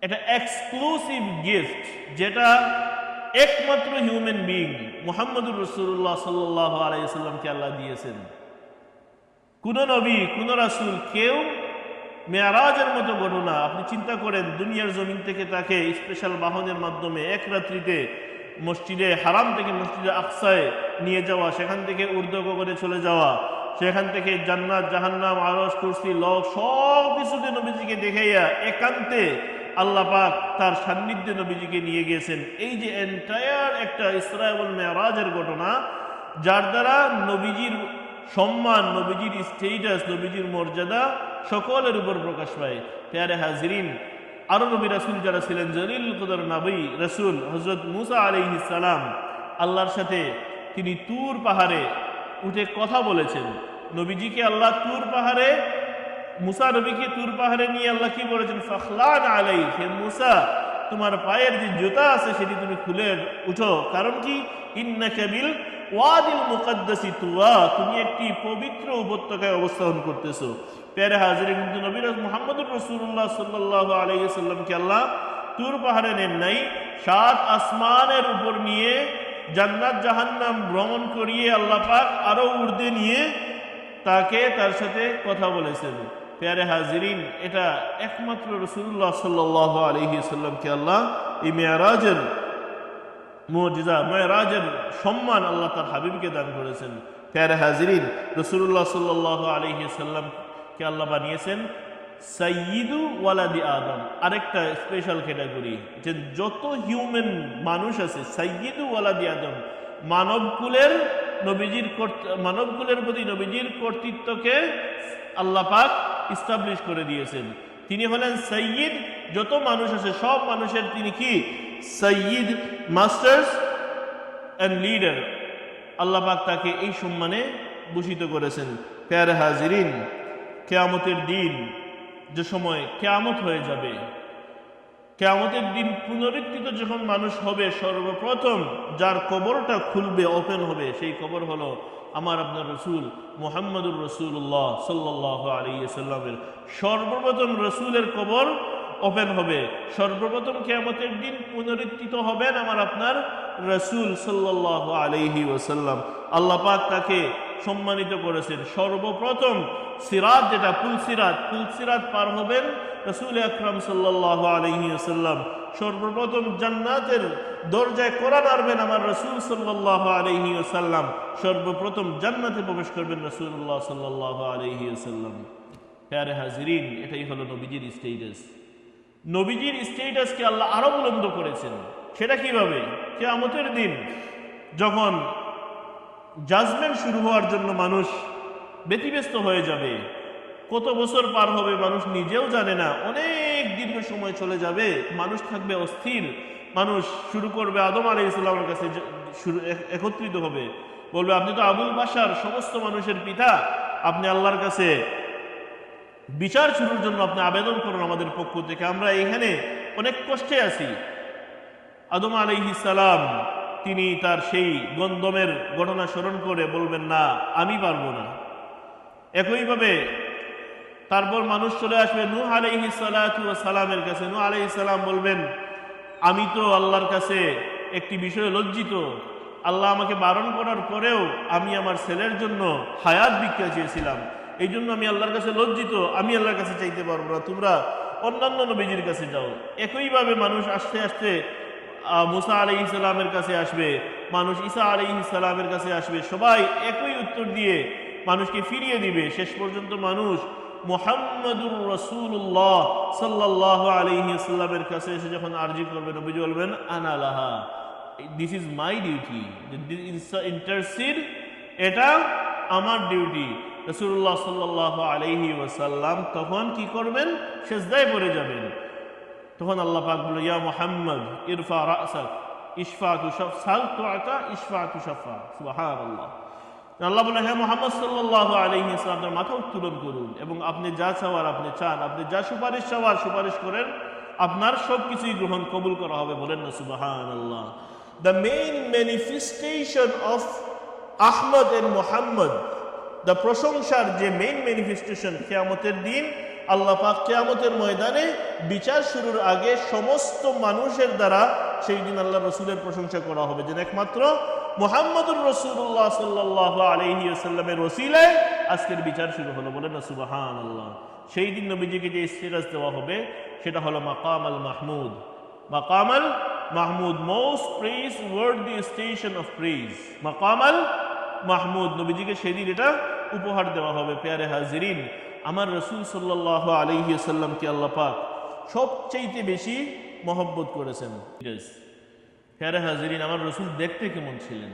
এটা এক্সক্লুসিভ গিফট, যেটা একমাত্র হিউম্যান বিইং মুহাম্মদুর রাসূলুল্লাহ সাল্লাল্লাহু আলাইহি ওয়াসাল্লামকে আল্লাহ দিয়েছেন। কোন নবী, কোন রাসূল, কেউ মেরাজের মতো ঘটনা আপনি চিন্তা করেন, দুনিয়ার জমিন থেকে তাকে স্পেশাল বাহনের মাধ্যমে এক রাত্রিতে মসজিদে হারাম থেকে মসজিদে আকসায় নিয়ে যাওয়া, সেখান থেকে ঊর্ধ্ব গগনে চলে যাওয়া, সেখান থেকে জান্নাত, জাহান্নাম, আরশ, কুরসি, লক সব কিছুতে নবীজিকে দেখাইয়া একান্তে আল্লাহ পাক তার সান্নিধ্যে নবীজিকে নিয়ে গিয়েছেন। এই যে এন্টায়ার একটা ইসরা এবং মেরাজের ঘটনা, যার দ্বারা নবীজির সম্মান, নবীজির স্টেটাস, নবীজির মর্যাদা সকলের উপর প্রকাশ পায়। প্যারে হাজিরিন, আরো নবী রাসূল যারা ছিলেন, জলিল কদর নবী রাসূল হযরত মুসা আলাইহিস সালাম, আল্লাহর সাথে তিনি তুর পাহাড়ে উঠে কথা বলেছেন। নবীজিকে আল্লাহ তুর পাহাড়ে, মুসা নবীকে তুর পাহাড়ে নিয়ে আল্লাহ কি বলেছেন, ফাখলান আলাই, হে মুসা তোমার পায়ের যে জুতা আছে সেটি তুমি খুলে উঠো। কারণ কি, ইন্নাকা বিল ওয়াদিল মুকাদ্দাসি তুয়া, তুমি একটি পবিত্র উপত্যকায় অবস্থান করতেছো। প্যারে হাজির, কিন্তু নবী মুহাম্মদুর রাসূলুল্লাহ সাল্লাল্লাহু আলাইহি ওয়াসাল্লামকে আল্লাহ তুর পাহাড়ে নেন নাই, 7 আসমানের উপর নিয়ে জান্নাত জাহান্নাম ভ্রমণ করিয়ে আল্লাহ পাক আরো ঊর্ধ্বে নিয়ে তাকে তার সাথে কথা বলেছেন। প্যারে হাজিরিন, এটা একমাত্র রাসূলুল্লাহ সাল্লাল্লাহু আলাইহি ওয়াসাল্লামকে আল্লাহ এই মেরাজের মুজিজা, মেরাজের সম্মান আল্লাহ তার হাবিবকে দান করেছেন। প্যারে হাজিরিন, রাসূলুল্লাহ সাল্লাল্লাহু আলাইহি ওয়াসাল্লামকে আল্লাহ বানিয়েছেন সাইয়্যিদু ওয়ালাদি আদম, আরেকটা স্পেশাল ক্যাটাগরি, যে যত হিউম্যান মানুষ আছে, সাইয়্যিদু ওয়ালাদি আদম, মানবকুলের প্রতি নবীজির কর্তৃত্বকে আল্লাহ পাক ইস্টাবলিশ করে দিয়েছেন। তিনি হলেন সাইয়্যিদ, যত মানুষ আছে সব মানুষের তিনি কি সাইয়্যিদ, মাস্টার্স অ্যান্ড লিডার। আল্লাহ পাক তাকে এই সম্মানে ভূষিত করেছেন। প্যারে হাজিরিন, কিয়ামতের দিন যে সময় কিয়ামত হয়ে যাবে, কিয়ামতের দিন পুনরুত্থিত যখন মানুষ হবে, সর্বপ্রথম যার কবরটা খুলবে, ওপেন হবে, সেই কবর হলো আমার আপনার রসুল মুহাম্মদুর রাসূলুল্লাহ সাল্লাল্লাহু আলাইহি ওয়াসাল্লামের। সর্বপ্রথম রসুলের কবর ওপেন হবে, সর্বপ্রথম কিয়ামতের দিন পুনরুত্থিত হবেন আমার আপনার রসুল সাল্লাল্লাহু আলাইহি ওয়াসাল্লাম। আল্লাহ পাক তাকে সম্মানিত করেছেন। সর্বপ্রথম সিরাত, যেটা পুলসিরাত পার হবেন রাসূল আকরাম সাল্লাল্লাহু আলাইহি ওয়াসাল্লাম। সর্বপ্রথম জান্নাতের দরজায় কড়া নাড়বেন আমার রাসূল সাল্লাল্লাহু আলাইহি ওয়াসাল্লাম। সর্বপ্রথম জান্নাতে প্রবেশ করবেন রাসূলুল্লাহ সাল্লাল্লাহু আলাইহি ওয়াসাল্লাম। প্যারে হাজিরিন, এটাই হলো নবীজির স্ট্যাটাস। নবীজির স্ট্যাটাসকে আল্লাহ আরো বুলন্দ করেছেন। সেটা কিভাবে? কিয়ামতের দিন যখন জাজমেন্ট শুরু হওয়ার জন্য মানুষ ব্যতিব্যস্ত হয়ে যাবে, কত বছর পার হবে মানুষ নিজেও জানে না, অনেক দীর্ঘ সময় চলে যাবে, মানুষ থাকবে অস্থির। মানুষ শুরু করবে আদম আলাইহিস সালামের কাছে, একত্রিত হবে, বলবে আপনি তো আবুল বাশার, সমস্ত মানুষের পিতা, আপনি আল্লাহর কাছে বিচার শুরুর জন্য আপনি আবেদন করুন আমাদের পক্ষ থেকে, আমরা এখানে অনেক কষ্টে আছি। আদম আলাইহিস সালাম তিনি তার সেই গন্ধমের ঘটনা স্মরণ করে বলবেন না, আমি পারবো না। একইভাবে তারপর মানুষ চলে আসবে নূহ আলাইহিস সালাতু ওয়াস সালামের কাছে। নূহ আলাইহিস সালাম বলবেন, আমি তো আল্লাহর কাছে একটি বিষয়ে লজ্জিত, আল্লাহ আমাকে বারণ করার পরেও আমি আমার ছেলের জন্য হায়াত ভিক্ষা চেয়েছিলাম, এই জন্য আমি আল্লাহর কাছে লজ্জিত, আমি আল্লাহর কাছে চাইতে পারবো না, তোমরা অন্যান্য নবীজির কাছে যাও। একইভাবে মানুষ আস্তে আস্তে মুসা আলাইহিস সালামের কাছে আসবে, মানুষ ঈসা আলাইহিস সালামের কাছে আসবে, সবাই একই উত্তর দিয়ে মানুষকে ফিরিয়ে দিবে। শেষ পর্যন্ত মানুষ মুহাম্মাদুর রাসূলুল্লাহ সাল্লাল্লাহু আলাইহি ওয়াসাল্লামের কাছে এসে যখন আরজি করবে, নবীজি বলবেন আনা লাহা, this is my duty, intercede, এটা আমার ডিউটি। রাসূলুল্লাহ সাল্লাল্লাহু আলাইহি ওয়াসাল্লাম তখন কি করবেন? সিজদায় পড়ে যাবেন। তখন আল্লাহ পাক বলে, ইয়া মুহাম্মদ ইরফা রাসাক ইশফা তুশাফা তুআতা ইশফা তুশাফা। সুবহানাল্লাহ। আল্লাহ বলে, হ্যাঁ মুহাম্মদ সাল্লাল্লাহু আলাইহি ওয়াসাল্লাম, আপনার মাথা উত্তোলন করুন এবং আপনি যা চাওয়ার আপনি চান, আপনি যা সুপারিশ চাওয়ার সুপারিশ করেন, আপনার সবকিছুই গ্রহণ কবুল করা হবে। বলেন না সুবহানাল্লাহ। The main manifestation of Ahmad and Muhammad, the প্রশংসার যে মেইন ম্যানিফেস্টেশন, কিয়ামতের দিন আল্লাহ পাক কিয়ামতের ময়দানে বিচার শুরুর আগে সমস্ত মানুষের দ্বারা সেই দিন আল্লাহ রসুলের প্রশংসা করা হবে, যে একমাত্র মুহাম্মদুর রাসূলুল্লাহ সাল্লাল্লাহু আলাইহি ওয়াসাল্লামের ওসিলায় আজকের বিচার শুরু হলো। বলেন না সুবহানাল্লাহ। সেই দিন নবীজিকে যে স্ট্যাটাস দেওয়া হবে সেটা হলো মাকাম আল মাহমুদ। মাকাম আল মাহমুদ, most praiseworthy station of praise, মাকাম আল মাহমুদ। নবীজিকে সেদিন এটা উপহার দেওয়া হবে। প্যারে হাজিরিন, আমার রসুল সাল্লাল্লাহু আলাইহি ওয়াসাল্লামকে আল্লাহ পাক সবচেয়ে বেশি মহব্বত করেছেন। প্যারে হাজিরিন, আমার রসুল দেখতে কেমন ছিলেন?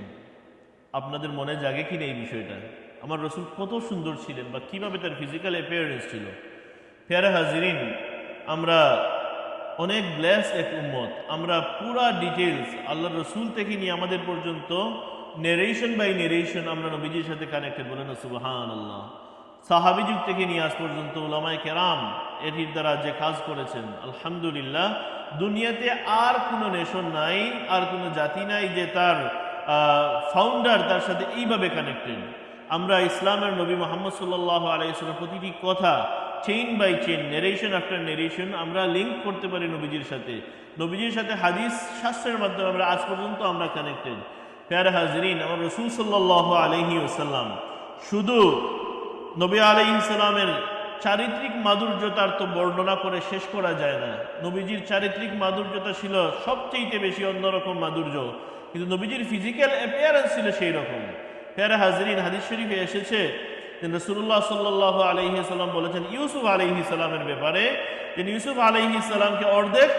আপনাদের মনে জাগে কিনা এই বিষয়টা? আমার রসুল কত সুন্দর ছিলেন বা কিভাবে তার ফিজিক্যাল অ্যাপিয়ারেন্স ছিল? প্যারে হাজিরিন, আমরা অনেক ব্লেস এক উম্মত। আমরা পুরা ডিটেলস আল্লাহর রসুল থেকে নিয়ে আমাদের পর্যন্ত নেরেশন বাই নেরেশন আমরা নবীজির সাথে কানেক্টেড। বলেন না সুবহানাল্লাহ। সাহাবী যুগ থেকে নিয়ে আজ পর্যন্ত উলামায়ে কেরাম এটির দ্বারা যে কাজ করেছেন, আলহামদুলিল্লাহ, দুনিয়াতে আর কোনো নেশন নাই, আর কোনো জাতি নাই যে তার ফাউন্ডার তার সাথে এইভাবে কানেক্টেড। আমরা ইসলামের নবী মুহাম্মদ সাল্লাল্লাহু আলাইহি ওয়াসাল্লাম প্রতিটি কথা chain by chain, narration after narration আমরা লিঙ্ক করতে পারি নবীজির সাথে। নবীজির সাথে হাদিস শাস্ত্রের মাধ্যমে আমরা আজ পর্যন্ত আমরা কানেক্টেড। প্যারে হাজরিন, আমার রসুল সাল্লাল্লাহু আলাইহি ওয়াসাল্লাম শুধু নবী আলাইহিস সালামের চারিত্রিক মাধুর্যতার তো বর্ণনা করে শেষ করা যায় না। নবীজির চারিত্রিক মাধুর্যতা ছিল সবচেয়ে বেশি অন্যরকম মাধুর্য, কিন্তু নবীজির ফিজিক্যাল অ্যাপিয়ারেন্স ছিল সেই রকম। প্যারে হাজরিন, হাদিস শরীফে এসেছে যে রাসূলুল্লাহ সাল্লাল্লাহু আলাইহি সাল্লাম বলেছেন ইউসুফ আলাইহিস সালামের ব্যাপারে, যে ইউসুফ আলাইহিস সালামকে অর্ধেক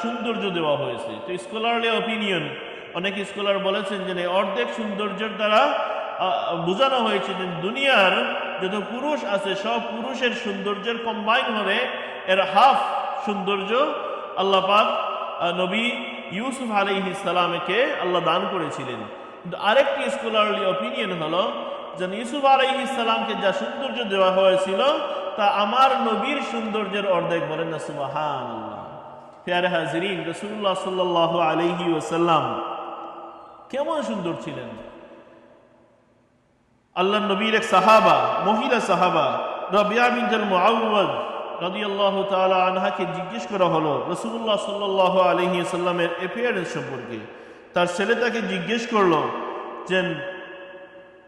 সৌন্দর্য দেওয়া হয়েছে। তো স্কলারলি অপিনিয়ন, অনেক স্কলার বলেছেন যে অর্ধেক সৌন্দর্যের দ্বারা বোঝানো হয়েছে যে দুনিয়ার যত পুরুষ আছে সব পুরুষের সৌন্দর্যের কম্বাইন হলে এর হাফ সৌন্দর্য আল্লাহ পাক নবী ইউসুফ আলাইহিস সালামকে আল্লাহ দান করেছিলেন। কিন্তু আরেকটি স্কলারলি অপিনিয়ন হলো যে ইউসুফ আলাইহিস সালামকে যা সৌন্দর্য দেওয়া হয়েছিল তা আমার নবীর সৌন্দর্যের অর্ধেক, বলেন না সুবহানাল্লাহ। প্যারে হাজিরিন, রাসূলুল্লাহ সাল্লাল্লাহু আলাইহি ওয়াসাল্লাম কেমন সুন্দর ছিলেন। আল্লাহ নবীর এক সাহাবা, মহিলা সাহাবা রাবিয়া বিনতুল মুআওয়াদ রাদিয়াল্লাহু তাআলা আনহাকে জিজ্ঞেস করা হলো রাসূলুল্লাহ সাল্লাল্লাহু আলাইহি ওয়াসাল্লামের অ্যাপিয়ারেন্স সম্পর্কে। তার ছেলে তাকে জিজ্ঞেস করলো যে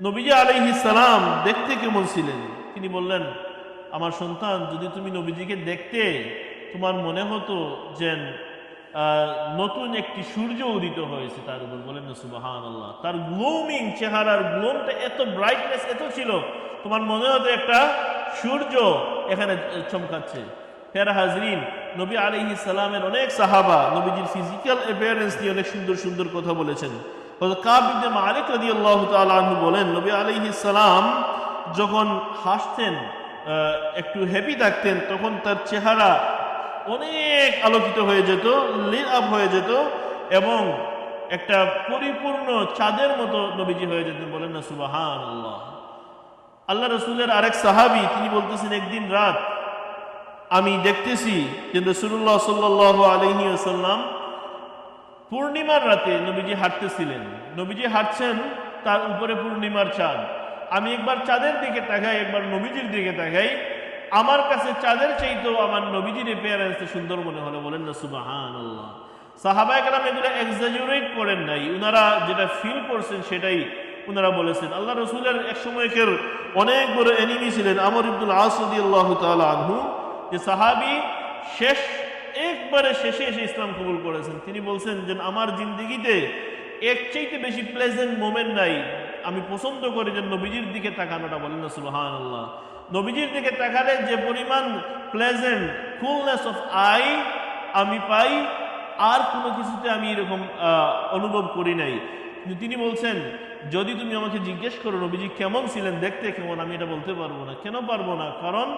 নবীজি আলাইহিস সালাম দেখতে কেমন ছিলেন। তিনি বললেন, আমার সন্তান, যদি তুমি নবীজিকে দেখতে তোমার মনে হতো যে নতুন একটি সূর্য উদিত হয়েছে তার উপর, বলেন না সুবহানাল্লাহ। তার গ্লোমিং চেহারার গ্লোমটা এত ব্রাইটনেস এত ছিল, তোমার মনে হতো একটা সূর্য এখানে চমকাচ্ছে। প্যারা হাজরিন, নবী আলাইহিস সালামের অনেক সাহাবা নবীজির ফিজিক্যাল অ্যাপিয়ারেন্স নিয়ে অনেক সুন্দর সুন্দর কথা বলেছেন। কাব ইবনে মালিক রাদিয়াল্লাহু তাআলা আনহু বলেন, নবী আলাইহিস সালাম যখন হাসতেন, একটু হ্যাপি থাকতেন, তখন তার চেহারা অনেক আলোকিত হয়ে যেত, লিট আপ হয়ে যেত এবং একটা পরিপূর্ণ চাঁদের মতো নবীজি হয়ে যেতেন, বলেন না সুবহানাল্লাহ। আল্লাহ রসুলের আরেক সাহাবী তিনি বলতেছেন, একদিন রাত আমি দেখতেছি যে রাসূলুল্লাহ সাল্লাল্লাহু আলাইহি ওয়াসাল্লাম পূর্ণিমার রাতে নবীজি হাঁটতেছিলেন। নবীজি হাঁটছেন, তার উপরে পূর্ণিমার চাঁদ। আমি একবার চাঁদের দিকে তাকাই, একবার নবীজির দিকে তাকাই। আমার কাছে চাঁদের চাইতেও আমার নবীজির অ্যাপিয়ারেন্সটা সুন্দর মনে হলো, বলেন না সুবহানাল্লাহ। সাহাবায়ে কেরাম এগুলো এক্সাজারেট করেন নাই, উনারা যেটা ফিল করছেন সেটাই উনারা বলেছেন। আল্লাহ রসুলের এক সময়কার অনেক বড় এনিমি ছিলেন আমর ইবনুল আস রাদিয়াল্লাহু তাআলা আনহু, যে সাহাবী একবারে শেষে এসে ইসলাম কবুল করেছেন। তিনি বলছেন যে আমার জিন্দেগিতে এর চাইতে বেশি প্লেজেন্ট মোমেন্ট নাই, আমি পছন্দ করি যে নবীজির দিকে তাকানোটা, বলেন না সুবহানাল্লাহ। নবীজির দিকে তাকালে যে পরিমাণ প্লেজেন্ট কুলনেস অফ আই আমি পাই, আর কোনো কিছুতে আমি এরকম অনুভব করি নাই। কিন্তু তিনি বলছেন, যদি তুমি আমাকে জিজ্ঞেস করো নবীজি কেমন ছিলেন, দেখতে কেমন, আমি এটা বলতে পারবো না। কেন পারবো না? কারণ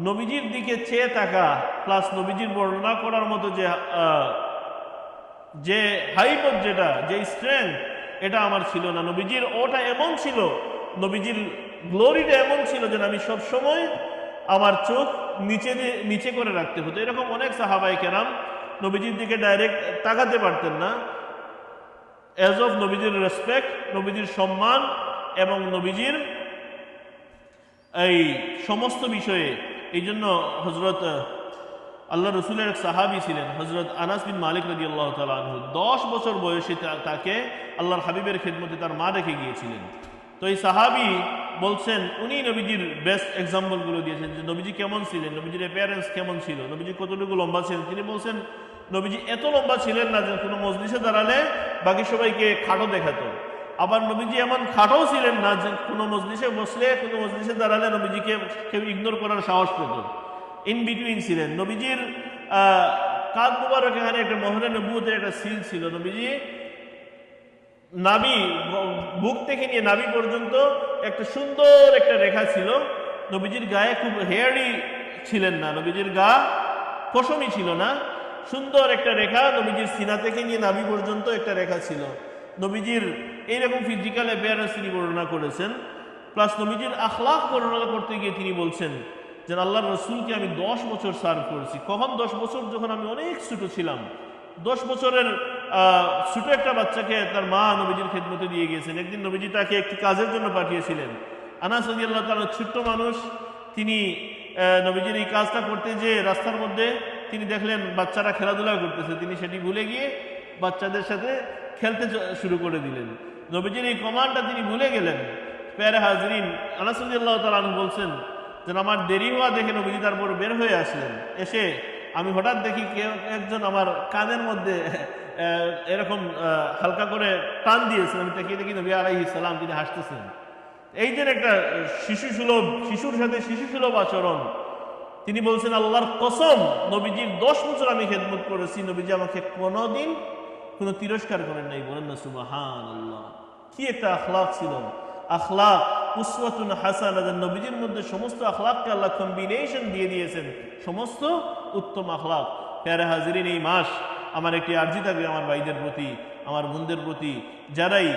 নবীজির দিকে চেয়ে থাকা প্লাস নবীজির বর্ণনা করার মতো যে হাইবত, যেটা যে স্ট্রেংথ, এটা আমার ছিল না। নবীজির ওটা এমন ছিল, নবীজির গ্লোরিটা এমন ছিল যে আমি সব সময় আমার চোখ নিচে করে রাখতে হতো। এরকম অনেক সাহাবায়ে কেরাম নবীজির দিকে ডাইরেক্ট তাকাতে পারতেন না, এজ অফ নবীজির রেসপেক্ট, নবীজির সম্মান এবং নবীজির এই সমস্ত বিষয়ে। এই জন্য হজরত আল্লাহ রসুলের এক সাহাবী ছিলেন হজরত আনাস বিন মালিক রাদিয়াল্লাহু তাআলা আনহু। 10 বছর বয়সে তাকে আল্লাহর হাবিবের খেদমতে তার মা রেখে গিয়েছিলেন। তো এই সাহাবী বলছেন, উনি নবীজির বেস্ট এক্সাম্পলগুলো দিয়েছেন যে নবীজি কেমন ছিলেন, নবীজির অ্যাপিয়ারেন্স কেমন ছিল, নবীজি কতটুকু লম্বা ছিলেন। তিনি বলছেন, নবীজি এত লম্বা ছিলেন না যে কোনো মজলিসে দাঁড়ালে বাকি সবাইকে খাটো দেখাতো। আবার নবীজি এমন খাটো ছিলেন না যে কোনো মজলিসে বসলে, কোনো মজলিসে দাঁড়ালে নবীজিকে কেউ ইগনোর করার সাহস পেত। ইন বিটুইন ছিলেন। নবীজির কাঁধ মুবারক এখানে একটা মোহরে নবুয়তের একটা সিল ছিল। নবীজি নাভি, বুক থেকে নিয়ে নাভি পর্যন্ত একটা সুন্দর একটা রেখা ছিল। নবীজির গায়ে খুব হেয়ারি ছিলেন না, নবীজির গা পশমি ছিল না, সুন্দর একটা রেখা নবীজির সিনা থেকে নিয়ে নাভি পর্যন্ত একটা রেখা ছিল। নবীজির এইরকম ফিজিক্যাল অ্যাপিয়ারেন্স তিনি বর্ণনা করেছেন। প্লাস নবীজির আখলাক বর্ণনা করতে গিয়ে তিনি বলছেন যে আল্লাহর রসুলকে আমি 10 বছর সার্ভ করেছি। কখন 10 বছর? যখন আমি অনেক ছোট ছিলাম। 10 বছরের ছোট একটা বাচ্চাকে তার মা নবীজির খেদমতে দিয়ে গিয়েছেন। একদিন নবীজি তাকে একটি কাজের জন্য পাঠিয়েছিলেন। আনাস রাদিয়াল্লাহু তাআলা ছোট্ট মানুষ, তিনি নবীজির এই কাজটা করতে যে রাস্তার মধ্যে তিনি দেখলেন বাচ্চারা খেলাধুলা করতেছে, তিনি সেটি ভুলে গিয়ে বাচ্চাদের সাথে খেলতে শুরু করে দিলেন। নবীজির এই কমান্ডটা তিনি ভুলে গেলেন। প্যারে হাজরিন, আনাস রাদিয়াল্লাহু তাআলা আনহু বলছেন যে আমার দেরি হওয়া দেখে নবীজি তারপর বের হয়ে আসলেন। এসে আমি হঠাৎ দেখি কেউ একজন আমার কানের মধ্যে এরকম হালকা করে টান দিয়েছেন। আমি তাকিয়ে দেখি নবী আলাইহিস সালাম তিনি হাসতেছেন। এই যে একটা শিশুর সাথে শিশু সুলভ আচরণ। তিনি বলছেন, আল্লাহর কসম, নবীজির 10 বছর আমি খেদমত করেছি, নবীজি আমাকে কোনোদিন কোনো তিরস্কার করেন নাই, বলেন না সুবহানাল্লাহ। কি একটা আখলাক ছিল, আখলাক উসওয়াতুন হাসানা। নবীজির মধ্যে সমস্ত আখলাককে আল্লাহ কম্বিনেশন দিয়ে দিয়েছেন, সমস্ত উত্তম আখলাক। প্যারে হাজিরিন, এই মাস আমার একটি আর্জি থাকবে আমার ভাইদের প্রতি, আমার বোনদের প্রতি, যারাই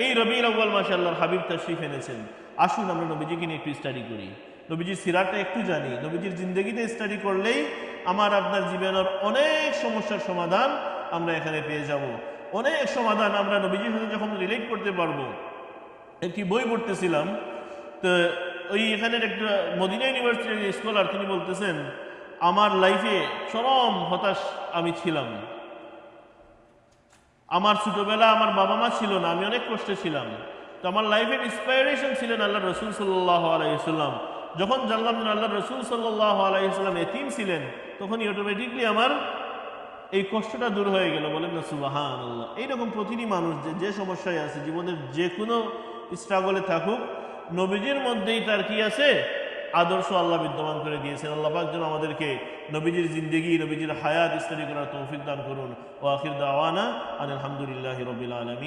এই রবিউল আউয়াল মাসে আল্লাহর হাবিব তাশরিফ এনেছেন, আসুন আমরা নবীজিকে নিয়ে একটু স্টাডি করি, নবীজির সিরাতটা একটু জানি। নবীজির জিন্দগিতে স্টাডি করলেই আমার আপনার জীবনের অনেক সমস্যার সমাধান আমরা এখানে পেয়ে যাব, অনেক সমাধান আমরা নবীজির সাথে যখন রিলেট করতে পারবো। একটি বই পড়তেছিলাম, তো ওই এখানের একটা মদিনা ইউনিভার্সিটির স্কলার তিনি বলতেছেন, আমার লাইফে চরম হতাশ আমি ছিলাম, আমার ছোটবেলা আমার বাবা মা ছিল না, আমি অনেক কষ্টে ছিলাম। তো আমার লাইফের ইন্সপায়ারেশন ছিলেন আল্লাহ রসুল সাল্লাল্লাহু আলাইহি সাল্লাম। যখন জানলাম যে আল্লাহ রসুল সাল্লাল্লাহু আলাইহি সাল্লাম এতিম ছিলেন, তখনই অটোমেটিকলি আমার এই কষ্টটা দূর হয়ে গেল। বলেন না সুবহানাল্লাহ। এইরকম প্রতিটি মানুষ যে সমস্যায় আছে, জীবনের যে কোনো স্ট্রাগলে থাকুক, নবীজির মধ্যেই তার কি আছে, আদর্শ আল্লাহ বিদ্যমান করে দিয়েছেন। আল্লাহ পাক যেন আমাদেরকে নবীজির জিন্দেগি, নবীজির হায়াত স্টাডি করার তৌফিক দান করুন। ওয়া আখির দাওয়ানা আলহামদুলিল্লাহি রাব্বিল আলামিন।